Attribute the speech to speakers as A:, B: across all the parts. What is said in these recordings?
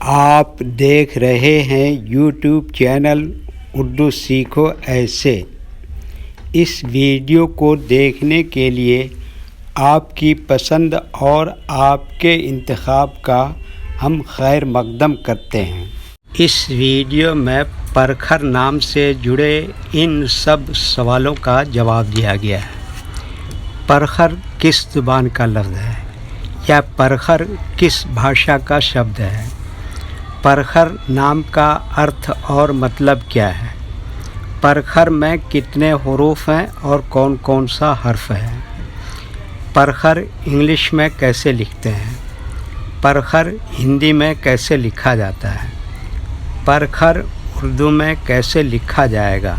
A: آپ دیکھ رہے ہیں یوٹیوب چینل اردو سیکھو ایسے۔ اس ویڈیو کو دیکھنے کے لیے آپ کی پسند اور آپ کے انتخاب کا ہم خیر مقدم کرتے ہیں۔ اس ویڈیو میں پرکھر نام سے جڑے ان سب سوالوں کا جواب دیا گیا ہے۔ پرکھر کس زبان کا لفظ ہے یا پرکھر کس بھاشا کا شبد ہے؟ پرکھر نام کا ارتھ اور مطلب کیا ہے؟ پرکھر میں کتنے حروف ہیں اور کون کون سا حرف ہے؟ پرکھر انگلش میں کیسے لکھتے ہیں؟ پرکھر ہندی میں کیسے لکھا جاتا ہے؟ پرکھر اردو میں کیسے لکھا جائے گا؟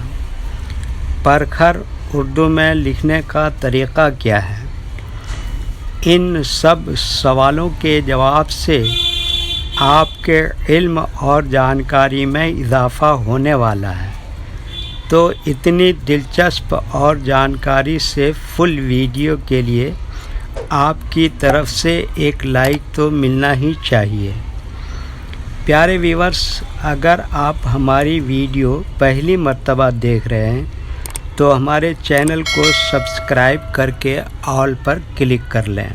A: پرکھر اردو میں لکھنے کا طریقہ کیا ہے؟ ان سب سوالوں کے جواب سے آپ کے علم اور جانکاری میں اضافہ ہونے والا ہے، تو اتنی دلچسپ اور جانکاری سے فل ویڈیو کے لیے آپ کی طرف سے ایک لائک تو ملنا ہی چاہیے۔ پیارے ویورز، اگر آپ ہماری ویڈیو پہلی مرتبہ دیکھ رہے ہیں تو ہمارے چینل کو سبسکرائب کر کے آل پر کلک کر لیں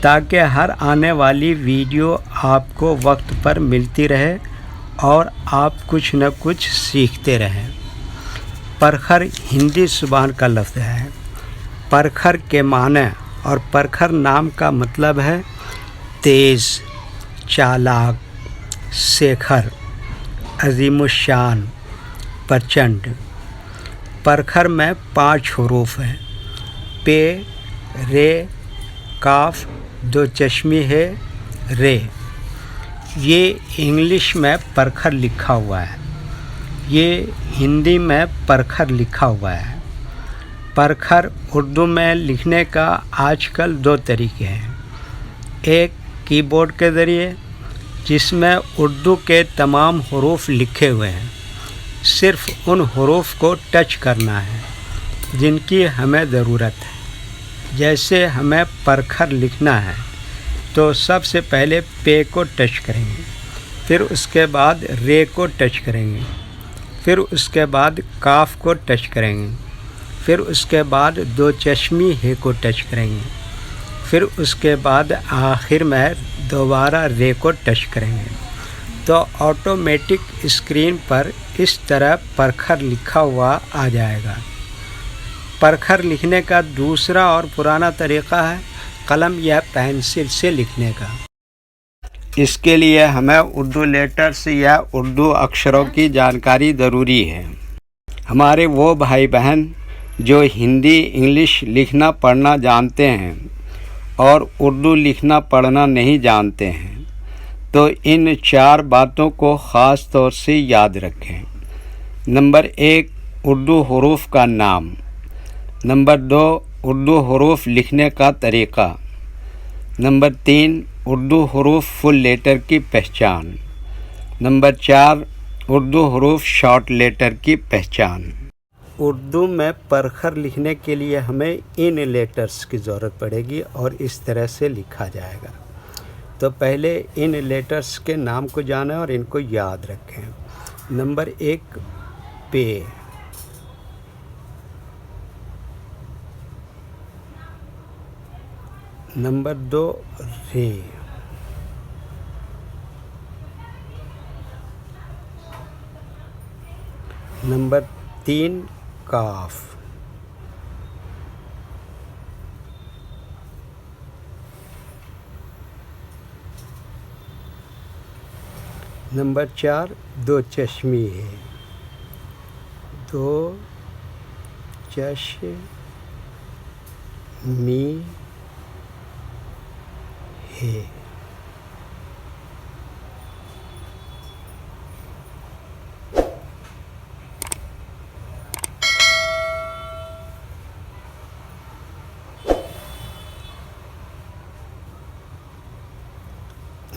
A: تاکہ ہر آنے والی ویڈیو آپ کو وقت پر ملتی رہے اور آپ کچھ نہ کچھ سیکھتے رہیں۔ پرکھر ہندی زبان کا لفظ ہے۔ پرکھر کے معنی اور پرکھر نام کا مطلب ہے تیز، چالاک، شیکھر، عظیم الشان، پرچنڈ۔ پرکھر میں 5 حروف ہیں: پے، رے، کاف، 2 چشمی ہے، رے۔ یہ انگلش میں پرکھر لکھا ہوا ہے، یہ ہندی میں پرکھر لکھا ہوا ہے۔ پرکھر اردو میں لکھنے کا آج کل 2 طریقے ہیں۔ ایک کی بورڈ کے ذریعے، جس میں اردو کے تمام حروف لکھے ہوئے ہیں، صرف ان حروف کو ٹچ کرنا ہے جن کی ہمیں ضرورت ہے۔ جیسے ہمیں پرکھر لکھنا ہے تو سب سے پہلے پے کو ٹچ کریں گے، پھر اس کے بعد رے کو ٹچ کریں گے، پھر اس کے بعد کاف کو ٹچ کریں گے، پھر اس کے بعد 2 چشمی ہے کو ٹچ کریں گے، پھر اس کے بعد آخر میں دوبارہ رے کو ٹچ کریں گے، تو آٹومیٹک اسکرین پر اس طرح پرکھر لکھا ہوا آ جائے گا۔ پرکھر لکھنے کا دوسرا اور پرانا طریقہ ہے قلم یا پینسل سے لکھنے کا۔ اس کے لیے ہمیں اردو لیٹرز یا اردو اکشروں کی جانکاری ضروری ہے۔ ہمارے وہ بھائی بہن جو ہندی انگلش لکھنا پڑھنا جانتے ہیں اور اردو لکھنا پڑھنا نہیں جانتے ہیں تو ان 4 باتوں کو خاص طور سے یاد رکھیں۔ نمبر 1، اردو حروف کا نام۔ نمبر 2، اردو حروف لکھنے کا طریقہ۔ نمبر 3، اردو حروف فل لیٹر کی پہچان۔ نمبر 4، اردو حروف شارٹ لیٹر کی پہچان۔ اردو میں پرکھر لکھنے کے لیے ہمیں ان لیٹرز کی ضرورت پڑے گی اور اس طرح سے لکھا جائے گا۔ تو پہلے ان لیٹرز کے نام کو جانیں اور ان کو یاد رکھیں۔ نمبر 1، پے۔ نمبر 2، رے۔ نمبر 3، کاف۔ نمبر 4، 2 چشمی ہے، 2 چشمی ہے۔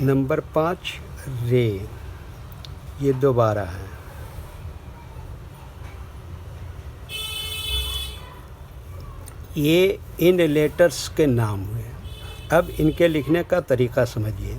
A: نمبر 5، رے۔ یہ دوبارہ ہے۔ یہ ان لیٹرز کے نام ہوئے۔ اب ان کے لکھنے کا طریقہ سمجھیے۔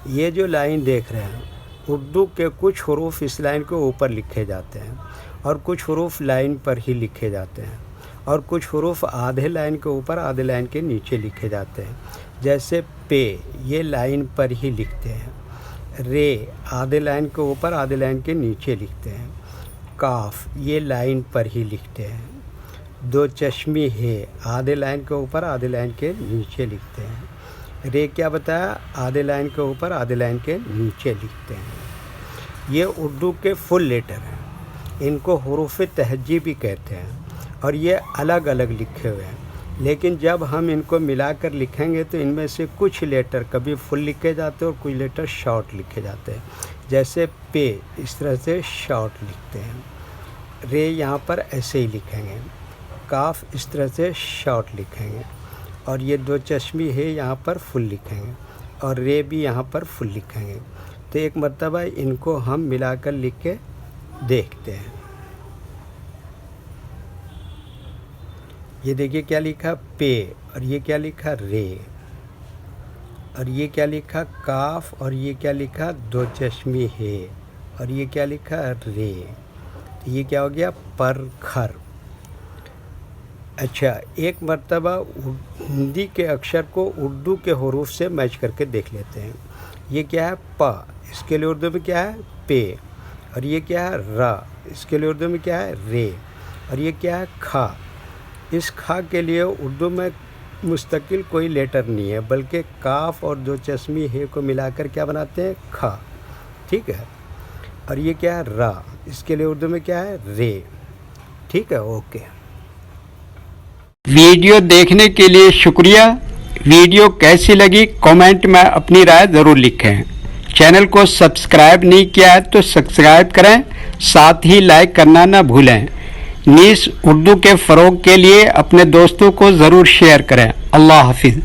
A: یہ جو لائن دیکھ رہے ہیں اردو کے کچھ حروف اس لائن کے اوپر لکھے جاتے ہیں اور کچھ حروف لائن پر ہی لکھے جاتے ہیں اور کچھ حروف آدھے لائن کے اوپر آدھے لائن کے نیچے لکھے جاتے ہیں. جیسے پے یہ لائن پر ہی لکھتے ہیں. رے آدھے لائن کے اوپر آدھے لائن کے نیچے لکھتے ہیں. کاف یہ لائن پر ہی لکھتے ہیں. دو چشمی ہے آدھے لائن کے اوپر آدھے لائن کے نیچے لکھتے ہیں. رے کیا بتایا؟ آدھے لائن کے اوپر آدھے لائن کے نیچے لکھتے ہیں. یہ اردو کے فل لیٹر ہیں. ان کو حروف تہجی بھی کہتے ہیں اور یہ الگ الگ لکھے ہوئے ہیں. لیکن جب ہم ان کو ملا کر لکھیں گے تو ان میں سے کچھ لیٹر کبھی فل لکھے جاتے ہیں اور کچھ لیٹر شارٹ لکھے جاتے ہیں. جیسے پے اس طرح سے شارٹ لکھتے ہیں. رے یہاں پر ایسے ہی لکھیں گے. کاف اس طرح سے شارٹ لکھیں گے اور یہ دو چشمی ہے یہاں پر فل لکھیں گے اور رے بھی یہاں پر فل لکھیں گے. تو ایک مرتبہ ان کو ہم ملا کر لکھ کے دیکھتے ہیں. یہ دیکھیے کیا لکھا پے اور یہ کیا لکھا رے اور یہ کیا لکھا کاف اور یہ کیا لکھا دو چشمی ہے اور یہ کیا لکھا رے. یہ کیا ہو گیا پرکھر. اچھا ایک مرتبہ ہندی کے اکشر کو اردو کے حروف سے میچ کر کے دیکھ لیتے ہیں. یہ کیا ہے پا، اس کے لیے اردو میں کیا ہے پے. اور یہ کیا ہے را، اس کے لیے اردو میں کیا ہے رے. اور یہ کیا ہے کھا. اس کھا کے لیے اردو میں مستقل کوئی لیٹر نہیں ہے بلکہ کاف اور دو چشمی ہے کو ملا کر کیا بناتے ہیں کھا. ٹھیک ہے. اور یہ کیا ہے را، اس کے لیے اردو میں کیا ہے رے. ٹھیک ہے. اوکے.
B: ویڈیو دیکھنے کے لیے شکریہ. ویڈیو کیسی لگی کامنٹ میں اپنی رائے ضرور لکھیں. چینل کو سبسکرائب نہیں کیا ہے تو سبسکرائب کریں، ساتھ ہی لائک کرنا نہ بھولیں. نیز اردو کے فروغ کے لیے اپنے دوستوں کو ضرور شیئر کریں. اللہ حافظ.